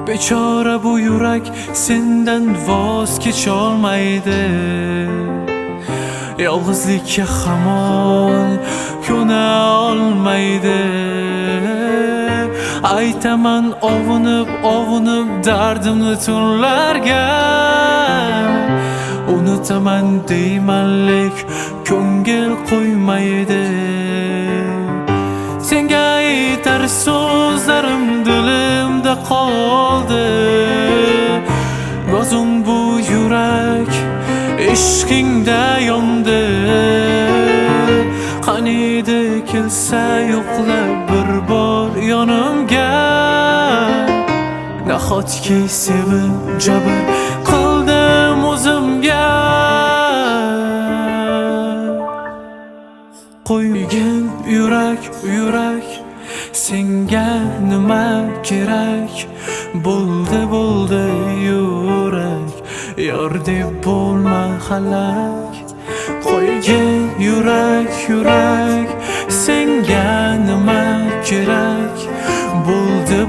Bechora bu yurak sendan voz kecholmaydi. Yolg'izlikka hamon ko'na olmaydi. Aytaman ovunib dardimni tunlarga. Unutaman deyman lek ko'ngil qo'ymaydi. Senga aytar so'zlarim dilimda qoldi. Rozum bu yurak ishqingda yondi. Qaniydi kelsa yo'qlab bir bor yonimga. Nahotki sevib jabr qildim o'zimga. Qo'ygan yurak senga nima kerak? Bo'ldi yurak yor deb bo'lma halak. Qo'ygan yurak senga nima kerak? Bo'ldi